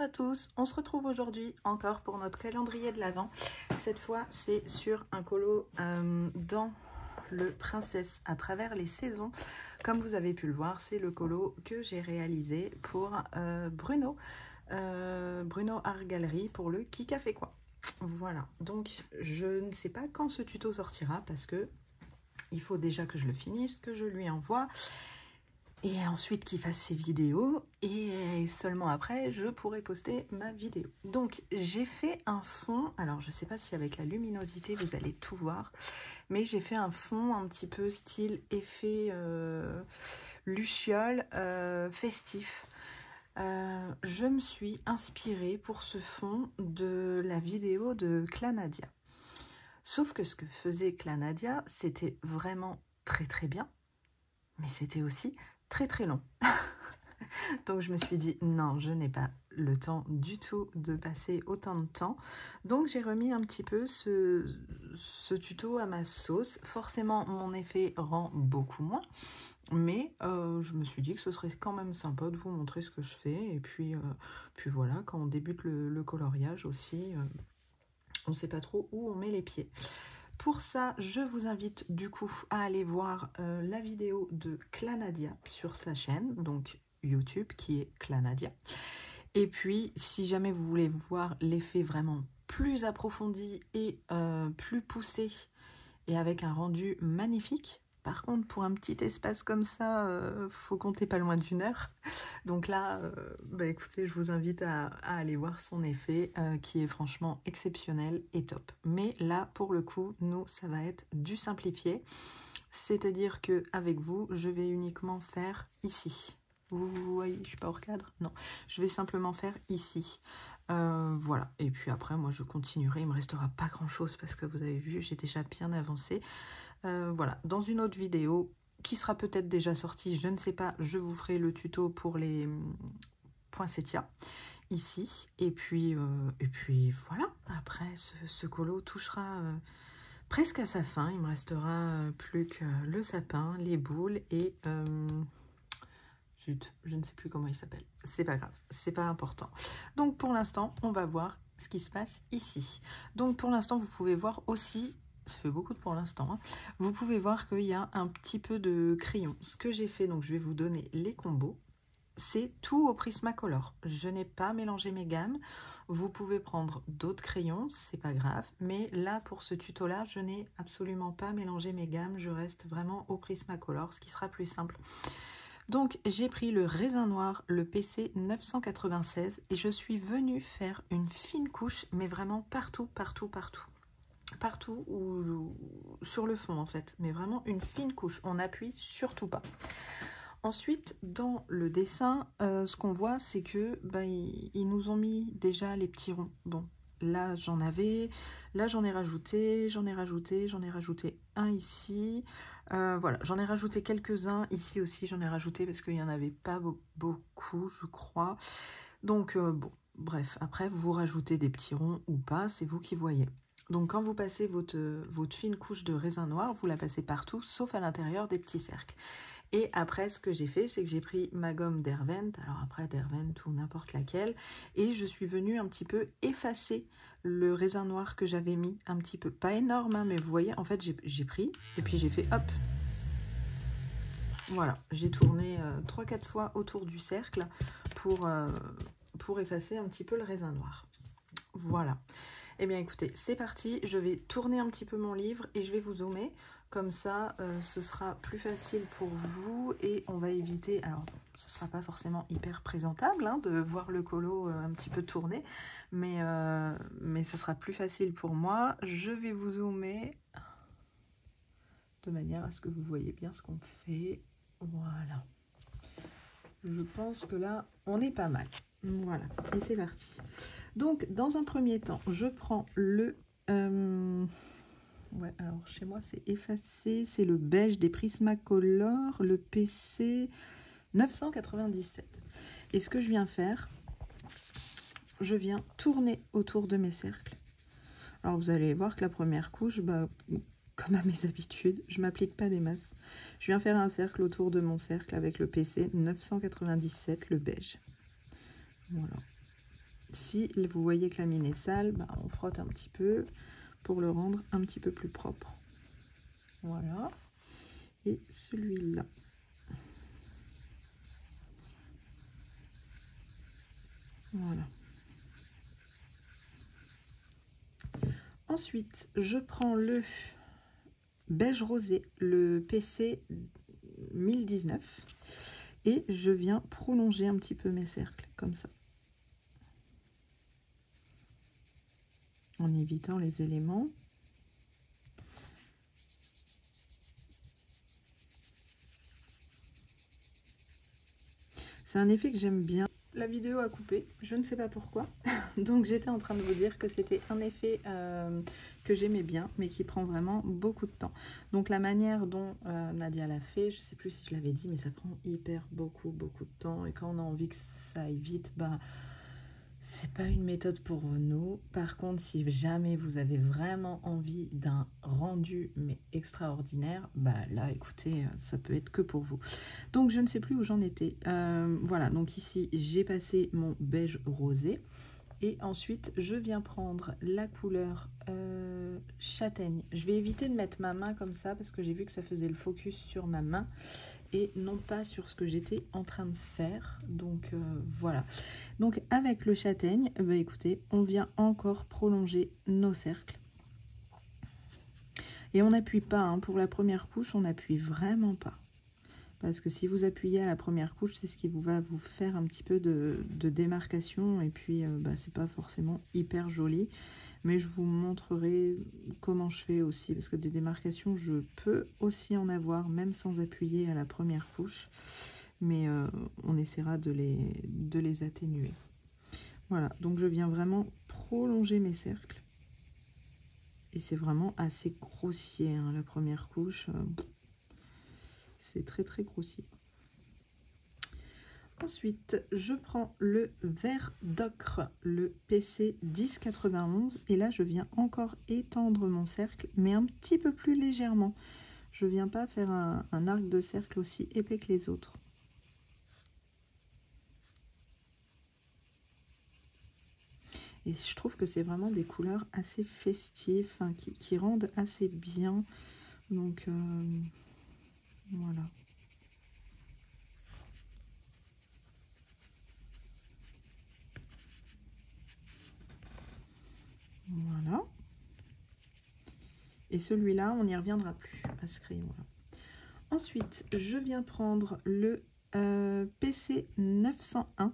Bonjour à tous, on se retrouve aujourd'hui encore pour notre calendrier de l'Avent. Cette fois, c'est sur un colo dans le Princesse à travers les saisons. Comme vous avez pu le voir, c'est le colo que j'ai réalisé pour Bruno Art Gallery pour le Qui fait quoi. Voilà, donc je ne sais pas quand ce tuto sortira parce que il faut déjà que je le finisse, que je lui envoie. Et ensuite qu'il fasse ses vidéos et seulement après je pourrai poster ma vidéo. Donc j'ai fait un fond, alors je sais pas si avec la luminosité vous allez tout voir, mais j'ai fait un fond un petit peu style effet luciole festif. Je me suis inspirée pour ce fond de la vidéo de Clanadia. Sauf que ce que faisait Clanadia, c'était vraiment très bien, mais c'était aussi très long. Donc je me suis dit non, je n'ai pas le temps du tout de passer autant de temps. Donc j'ai remis un petit peu ce tuto à ma sauce. Forcément mon effet rend beaucoup moins, mais je me suis dit que ce serait quand même sympa de vous montrer ce que je fais. Et puis voilà, quand on débute le coloriage aussi, on ne sait pas trop où on met les pieds. Pour ça, je vous invite du coup à aller voir la vidéo de Clanadia sur sa chaîne, donc YouTube, qui est Clanadia. Et puis, si jamais vous voulez voir l'effet vraiment plus approfondi et plus poussé, et avec un rendu magnifique, par contre, pour un petit espace comme ça, faut compter pas loin d'1 heure. Donc là, écoutez, je vous invite à aller voir son effet qui est franchement exceptionnel et top. Mais là, pour le coup, nous, ça va être du simplifié. C'est-à-dire qu'avec vous, je vais uniquement faire ici. Vous voyez, je suis pas hors cadre? Non, je vais simplement faire ici. Voilà, et puis après, moi, je continuerai. Il me restera pas grand-chose parce que vous avez vu, j'ai déjà bien avancé. Voilà, dans une autre vidéo qui sera peut-être déjà sortie, je ne sais pas, je vous ferai le tuto pour les poinsettias ici. Et puis voilà, après ce colo touchera presque à sa fin. Il me restera plus que le sapin, les boules et... zut, je ne sais plus comment il s'appelle. C'est pas grave, c'est pas important. Donc pour l'instant, on va voir ce qui se passe ici. Donc pour l'instant, vous pouvez voir aussi... Ça fait beaucoup de pour l'instant. Hein. Vous pouvez voir qu'il y a un petit peu de crayon. Ce que j'ai fait, donc je vais vous donner les combos. C'est tout au Prismacolor. Je n'ai pas mélangé mes gammes. Vous pouvez prendre d'autres crayons, c'est pas grave. Mais là, pour ce tuto-là, je n'ai absolument pas mélangé mes gammes. Je reste vraiment au Prismacolor, ce qui sera plus simple. Donc, j'ai pris le raisin noir, le PC 996, et je suis venue faire une fine couche, mais vraiment partout. Partout ou sur le fond en fait, mais vraiment une fine couche, on n'appuie surtout pas. Ensuite, dans le dessin, ce qu'on voit, c'est que ils nous ont mis déjà les petits ronds. Bon, là j'en avais, là j'en ai rajouté un ici. Voilà, j'en ai rajouté quelques-uns ici aussi, j'en ai rajouté parce qu'il n'y en avait pas beaucoup, je crois. Donc bon, bref, après vous rajoutez des petits ronds ou pas, c'est vous qui voyez. Donc quand vous passez votre fine couche de raisin noir, vous la passez partout, sauf à l'intérieur des petits cercles. Et après, ce que j'ai fait, c'est que j'ai pris ma gomme Derwent, alors après Derwent ou n'importe laquelle, et je suis venue un petit peu effacer le raisin noir que j'avais mis, un petit peu, pas énorme, hein, mais vous voyez, en fait, j'ai pris, et puis j'ai fait hop. Voilà, j'ai tourné 3-4 fois autour du cercle pour effacer un petit peu le raisin noir. Voilà. Eh bien écoutez, c'est parti, je vais tourner un petit peu mon livre et je vais vous zoomer, comme ça ce sera plus facile pour vous et on va éviter, alors ce ne sera pas forcément hyper présentable hein, de voir le colo un petit peu tourner, mais ce sera plus facile pour moi. Je vais vous zoomer de manière à ce que vous voyez bien ce qu'on fait, voilà. Je pense que là, on est pas mal. Voilà, et c'est parti. Donc, dans un premier temps, je prends le... ouais, alors chez moi, c'est effacé. C'est le beige des Prismacolor, le PC 997. Et ce que je viens faire, je viens tourner autour de mes cercles. Alors, vous allez voir que la première couche, comme à mes habitudes, je ne m'applique pas des masses. Je viens faire un cercle autour de mon cercle avec le PC 997, le beige. Voilà. Si vous voyez que la mine est sale, bah, on frotte un petit peu pour le rendre un petit peu plus propre. Voilà. Et celui-là. Voilà. Ensuite, je prends le beige rosé, le PC 1019, et je viens prolonger un petit peu mes cercles, comme ça. En évitant les éléments. C'est un effet que j'aime bien. La vidéo a coupé, je ne sais pas pourquoi. Donc j'étais en train de vous dire que c'était un effet que j'aimais bien, mais qui prend vraiment beaucoup de temps. Donc la manière dont Nadia l'a fait, je ne sais plus si je l'avais dit, mais ça prend hyper beaucoup de temps. Et quand on a envie que ça aille vite, bah c'est pas une méthode pour nous. Par contre, si jamais vous avez vraiment envie d'un rendu mais extraordinaire, bah là, écoutez, ça peut être que pour vous. Donc, je ne sais plus où j'en étais. Voilà, donc ici, j'ai passé mon beige rosé. Et ensuite, je viens prendre la couleur châtaigne. Je vais éviter de mettre ma main comme ça parce que j'ai vu que ça faisait le focus sur ma main et non pas sur ce que j'étais en train de faire. Donc voilà. Donc avec le châtaigne, bah, écoutez, on vient encore prolonger nos cercles. Et on n'appuie pas, hein, pour la première couche, on n'appuie vraiment pas. Parce que si vous appuyez à la première couche, c'est ce qui va vous faire un petit peu de démarcation. Et puis, bah, c'est pas forcément hyper joli. Mais je vous montrerai comment je fais aussi. Parce que des démarcations, je peux aussi en avoir, même sans appuyer à la première couche. Mais on essaiera de les atténuer. Voilà, donc je viens vraiment prolonger mes cercles. Et c'est vraiment assez grossier, hein, la première couche. C'est très grossier. Ensuite, je prends le vert d'ocre, le PC 1091. Et là, je viens encore étendre mon cercle, mais un petit peu plus légèrement. Je ne viens pas faire un arc de cercle aussi épais que les autres. Et je trouve que c'est vraiment des couleurs assez festives, hein, qui rendent assez bien. Donc, voilà. Voilà. Et celui-là, on n'y reviendra plus à ce crayon-là. Ensuite, je viens prendre le PC 901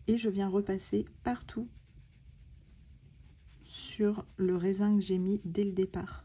et je viens repasser partout sur le raisin que j'ai mis dès le départ.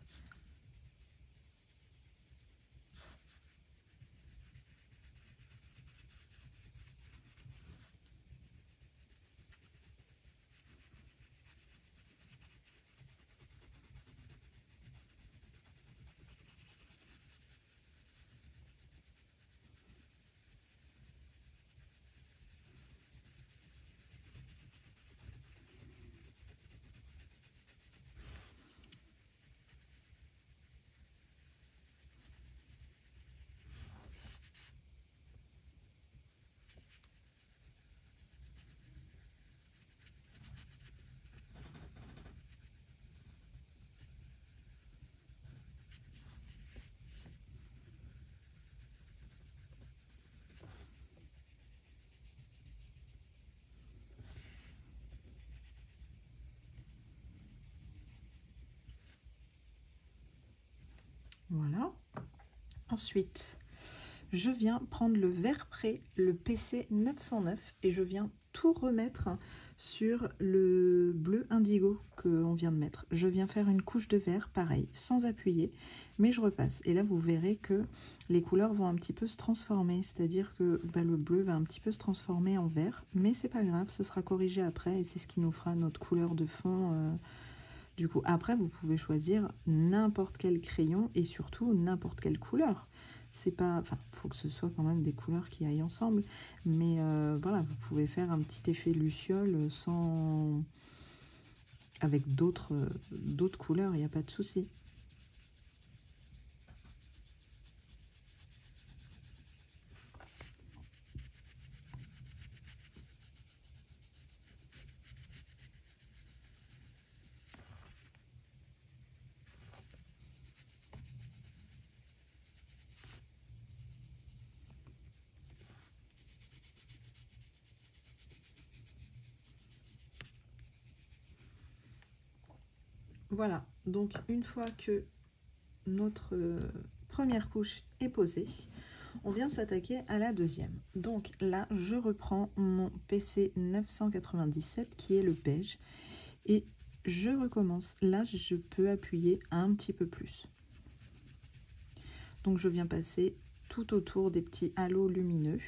Voilà. Ensuite, je viens prendre le vert prêt, le PC 909, et je viens tout remettre sur le bleu indigo qu'on vient de mettre. Je viens faire une couche de vert, pareil, sans appuyer, mais je repasse. Et là, vous verrez que les couleurs vont un petit peu se transformer, c'est-à-dire que bah, le bleu va un petit peu se transformer en vert, mais c'est pas grave, ce sera corrigé après, et c'est ce qui nous fera notre couleur de fond. Du coup, après, vous pouvez choisir n'importe quel crayon et surtout n'importe quelle couleur. C'est pas, enfin, faut que ce soit quand même des couleurs qui aillent ensemble. Mais voilà, vous pouvez faire un petit effet luciole sans, avec d'autres couleurs, il n'y a pas de souci. Voilà, donc une fois que notre première couche est posée, on vient s'attaquer à la deuxième. Donc là, je reprends mon PC 997 qui est le beige et je recommence. Là, je peux appuyer un petit peu plus. Donc je viens passer tout autour des petits halos lumineux.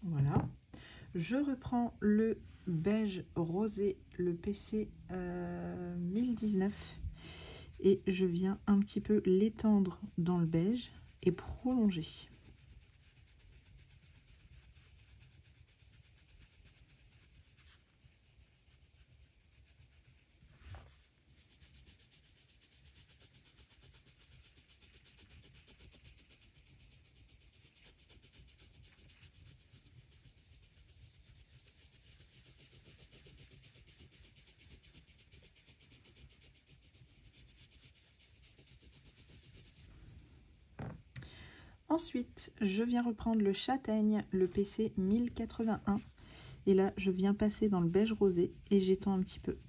Voilà. Je reprends le beige rosé, le PC 1019 et je viens un petit peu l'étendre dans le beige et prolonger. Ensuite, je viens reprendre le châtaigne, le PC 1081. Et là, je viens passer dans le beige rosé et j'étends un petit peu.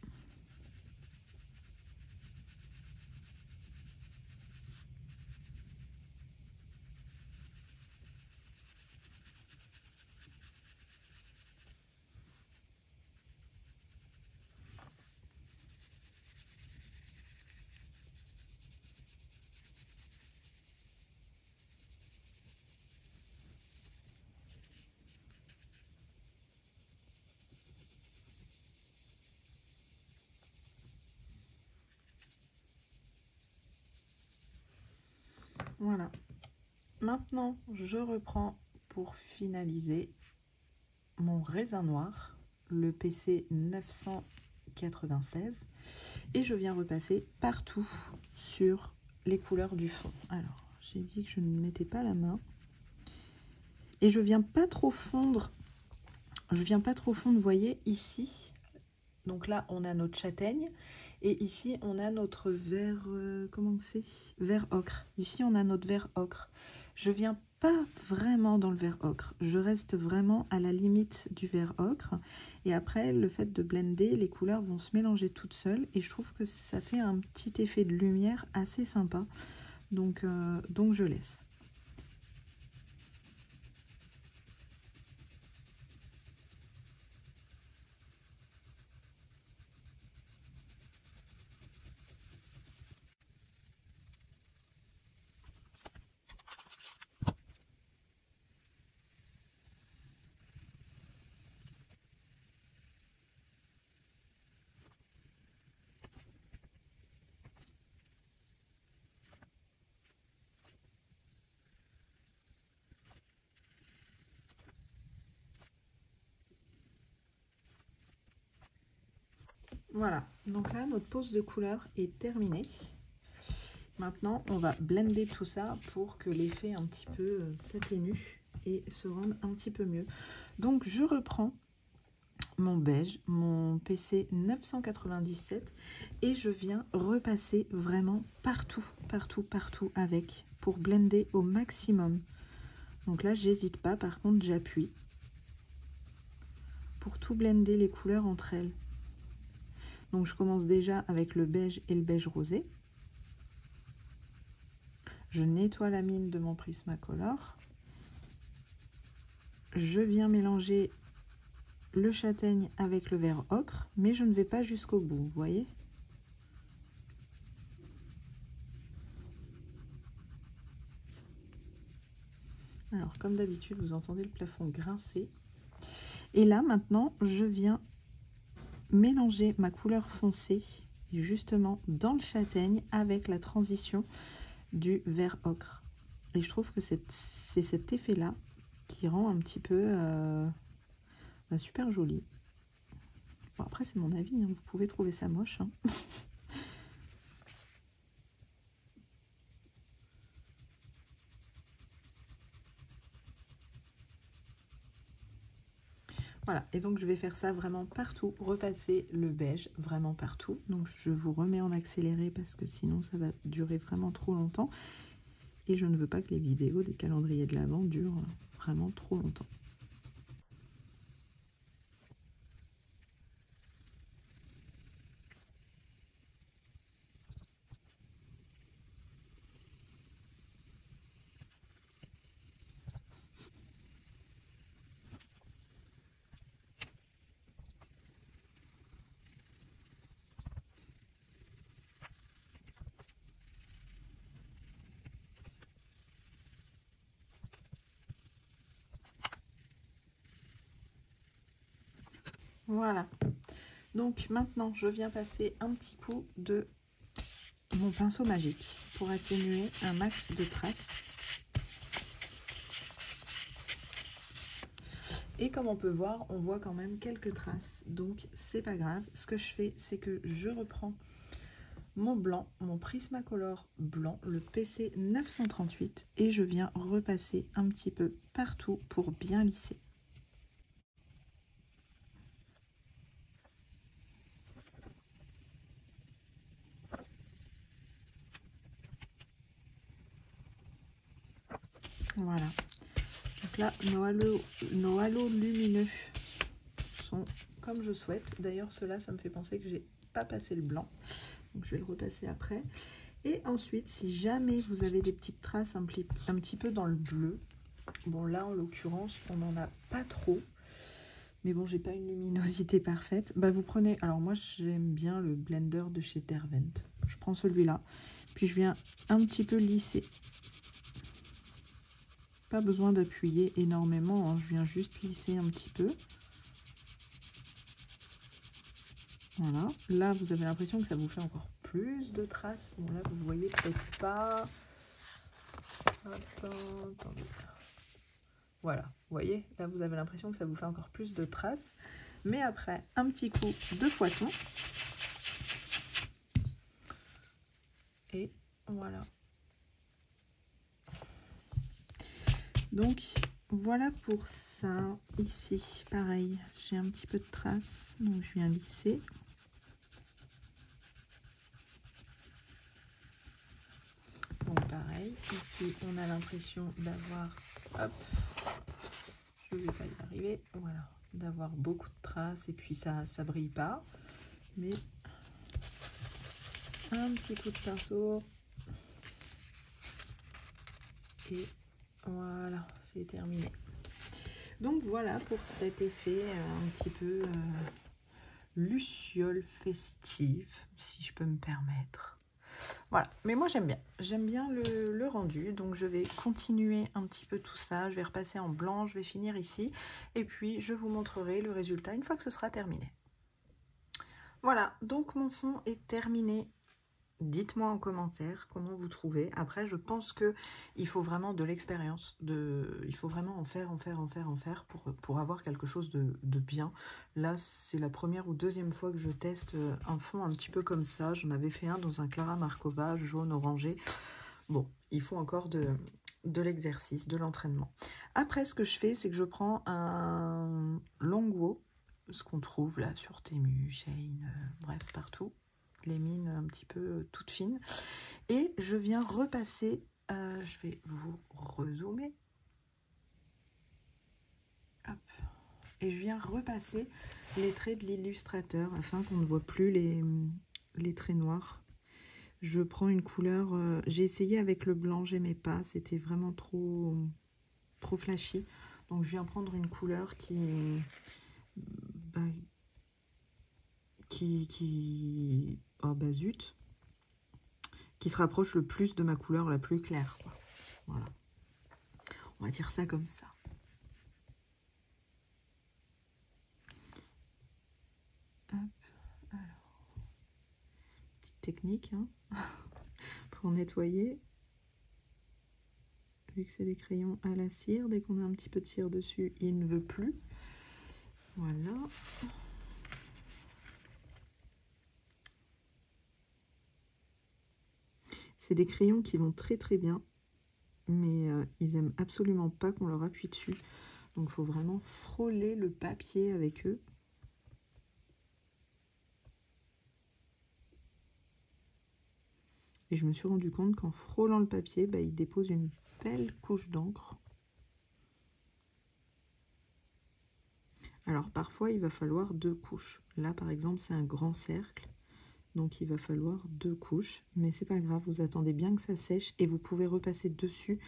Voilà. Maintenant, je reprends pour finaliser mon raisin noir, le PC 996, et je viens repasser partout sur les couleurs du fond. Alors, j'ai dit que je ne mettais pas la main. Et je viens pas trop fondre. Vous voyez, ici. Donc là, on a notre châtaigne. Et ici, on a notre vert, comment c'est? Vert ocre. Ici, on a notre vert ocre. Je viens pas vraiment dans le vert ocre. Je reste vraiment à la limite du vert ocre. Et après, le fait de blender, les couleurs vont se mélanger toutes seules. Et je trouve que ça fait un petit effet de lumière assez sympa. Donc je laisse. Voilà, donc là, notre pose de couleur est terminée. Maintenant, on va blender tout ça pour que l'effet un petit peu s'atténue et se rende un petit peu mieux. Donc, je reprends mon beige, mon PC 997 et je viens repasser vraiment partout, partout, partout avec pour blender au maximum. Donc là, j'hésite pas, par contre, j'appuie pour tout blender les couleurs entre elles. Donc, je commence déjà avec le beige et le beige rosé. Je nettoie la mine de mon Prismacolor. Je viens mélanger le châtaigne avec le vert ocre, mais je ne vais pas jusqu'au bout, vous voyez? Alors, comme d'habitude, vous entendez le plafond grincer. Et là, maintenant, je viens mélanger ma couleur foncée, justement, dans le châtaigne avec la transition du vert ocre. Et je trouve que c'est cet effet-là qui rend un petit peu super joli. Bon, après, c'est mon avis, hein, vous pouvez trouver ça moche. Hein. Voilà, et donc je vais faire ça vraiment partout, repasser le beige vraiment partout. Donc je vous remets en accéléré parce que sinon ça va durer vraiment trop longtemps. Et je ne veux pas que les vidéos des calendriers de l'Avent durent vraiment trop longtemps. Voilà. Donc maintenant, je viens passer un petit coup de mon pinceau magique pour atténuer un max de traces. Et comme on peut voir, on voit quand même quelques traces, donc c'est pas grave. Ce que je fais, c'est que je reprends mon blanc, mon Prismacolor blanc, le PC 938, et je viens repasser un petit peu partout pour bien lisser. Voilà. Donc là, nos halos lumineux sont comme je souhaite. D'ailleurs, cela, ça me fait penser que j'ai pas passé le blanc. Donc je vais le repasser après. Et ensuite, si jamais vous avez des petites traces un petit peu dans le bleu, bon là en l'occurrence, on n'en a pas trop. Mais bon, j'ai pas une luminosité parfaite. Bah vous prenez, alors moi j'aime bien le blender de chez Derwent. Je prends celui-là, puis je viens un petit peu lisser. Pas besoin d'appuyer énormément, hein. Je viens juste lisser un petit peu. Voilà, là vous avez l'impression que ça vous fait encore plus de traces. Bon là vous voyez peut-être pas. Attendez. Voilà, vous voyez, là vous avez l'impression que ça vous fait encore plus de traces. Mais après, un petit coup de poisson. Et voilà. Donc voilà pour ça. Ici, pareil, j'ai un petit peu de traces. Donc je viens lisser. Donc pareil, ici on a l'impression d'avoir, hop, je vais pas y arriver, voilà, d'avoir beaucoup de traces et puis ça brille pas, mais un petit coup de pinceau et voilà, c'est terminé. Donc voilà pour cet effet un petit peu luciole festive, si je peux me permettre. Voilà, mais moi j'aime bien le rendu, donc je vais continuer un petit peu tout ça, je vais repasser en blanc, je vais finir ici, et puis je vous montrerai le résultat une fois que ce sera terminé. Voilà, donc mon fond est terminé. Dites-moi en commentaire comment vous trouvez. Après, je pense que il faut vraiment de l'expérience. Il faut vraiment en faire pour avoir quelque chose de bien. Là, c'est la première ou deuxième fois que je teste un fond un petit peu comme ça. J'en avais fait un dans un Clara Markova jaune orangé. Bon, il faut encore de l'exercice, de l'entraînement. Après, ce que je fais, c'est que je prends un Longwo, ce qu'on trouve là sur Temu, Shein, bref, partout. Les mines un petit peu toutes fines. Et je viens repasser, je vais vous rezoomer. Hop. Et je viens repasser les traits de l'illustrateur afin qu'on ne voit plus les traits noirs. Je prends une couleur, j'ai essayé avec le blanc, j'aimais pas, c'était vraiment trop flashy. Donc je viens prendre une couleur oh bah zut, qui se rapproche le plus de ma couleur la plus claire, quoi. Voilà, on va dire ça comme ça. Hop, alors, petite technique hein, pour nettoyer. Vu que c'est des crayons à la cire, dès qu'on a un petit peu de cire dessus, il ne veut plus. Voilà. C'est des crayons qui vont très très bien, mais ils aiment absolument pas qu'on leur appuie dessus. Donc, il faut vraiment frôler le papier avec eux. Et je me suis rendu compte qu'en frôlant le papier, bah, il dépose une belle couche d'encre. Alors, parfois, il va falloir 2 couches. Là, par exemple, c'est un grand cercle. Donc, il va falloir 2 couches. Mais c'est pas grave, vous attendez bien que ça sèche et vous pouvez repasser dessus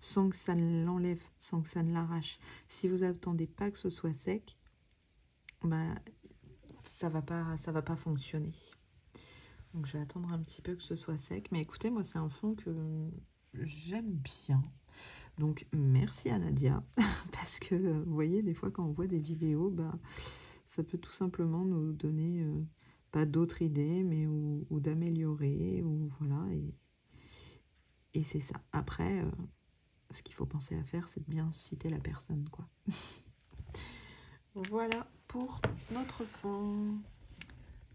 sans que ça l'enlève, sans que ça ne l'arrache. Si vous attendez pas que ce soit sec, bah, ça va pas fonctionner. Donc, je vais attendre un petit peu que ce soit sec. Mais écoutez, moi, c'est un fond que j'aime bien. Donc, merci à Nadia, parce que, vous voyez, des fois, quand on voit des vidéos, bah, ça peut tout simplement nous donner, pas d'autres idées, mais ou d'améliorer, ou voilà, et c'est ça. Après, ce qu'il faut penser à faire, c'est de bien citer la personne, quoi. Voilà pour notre fond.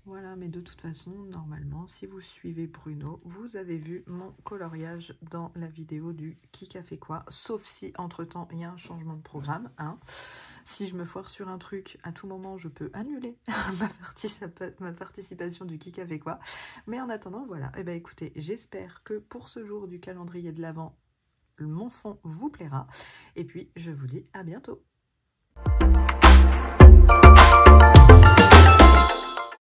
Voilà, mais de toute façon, normalement, si vous suivez Bruno, vous avez vu mon coloriage dans la vidéo du qui a fait quoi, sauf si, entre-temps, il y a un changement de programme. Hein. Si je me foire sur un truc, à tout moment, je peux annuler ma participation du qui a fait quoi. Mais en attendant, voilà. Eh bien, écoutez, j'espère que pour ce jour du calendrier de l'Avent, mon fond vous plaira. Et puis, je vous dis à bientôt.